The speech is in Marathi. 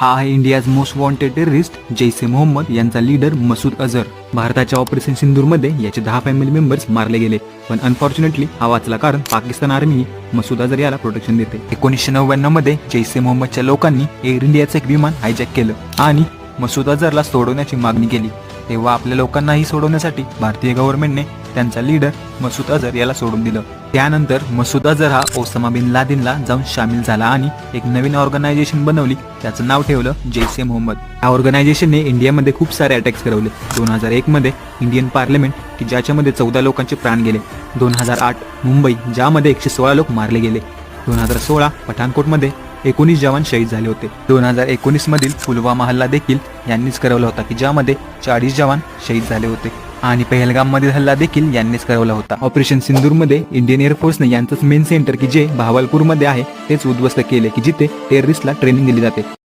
हा आहे India's most wanted terrorist Jaish e Mohammed यांचा लीडर मसूद अझर. भारताच्या ऑपरेशन सिंदूरमध्ये याचे 10 फॅमिली मेंबर्स मारले गेले, पण अनफॉर्च्युनेटली हा वाचला, कारण पाकिस्तान आर्मी मसूद अझर याला प्रोटेक्शन देते. 1999 मध्ये जैश ए मोहम्मदच्या लोकांनी एअर इंडियाचं एक विमान हायजॅक केलं आणि मसूद अझरला सोडवण्याची मागणी केली. तेव्हा आपल्या लोकांनाही सोडवण्यासाठी भारतीय गव्हर्नमेंटने त्यांचा लीडर मसूद अझर याला सोडून दिलं. त्यानंतर मसूद अझर हा ओसामा बिन लादेनला जाऊन सामील झाला आणि एक नवीन ऑर्गनायझेशन बनवली. त्याचं नाव ठेवलं जैश ए मोहम्मद. या ऑर्गनायझेशनने इंडियामध्ये खूप सारे अटॅक्स करवले. 2001 मध्ये इंडियन पार्लमेंट की ज्याच्यामध्ये 14 लोकांचे प्राण गेले. 2008 मुंबई ज्यामध्ये 116 लोक मारले गेले. 2016 पठाणकोटमध्ये 19 जवान शहीद झाले होते. 2019 मधील पुलवामा हल्ला देखील यांनीच करवला होता, की ज्यामध्ये 40 जवान शहीद झाले होते. आणि पहलगाम मधील हल्ला देखील यांनीच करवला होता. ऑपरेशन सिंदूरमध्ये इंडियन एअरफोर्सने यांचंच मेन सेंटर की जे भावलपूरमध्ये आहे तेच उद्ध्वस्त केले, की जिथे टेररिस्टला ट्रेनिंग दिली जाते.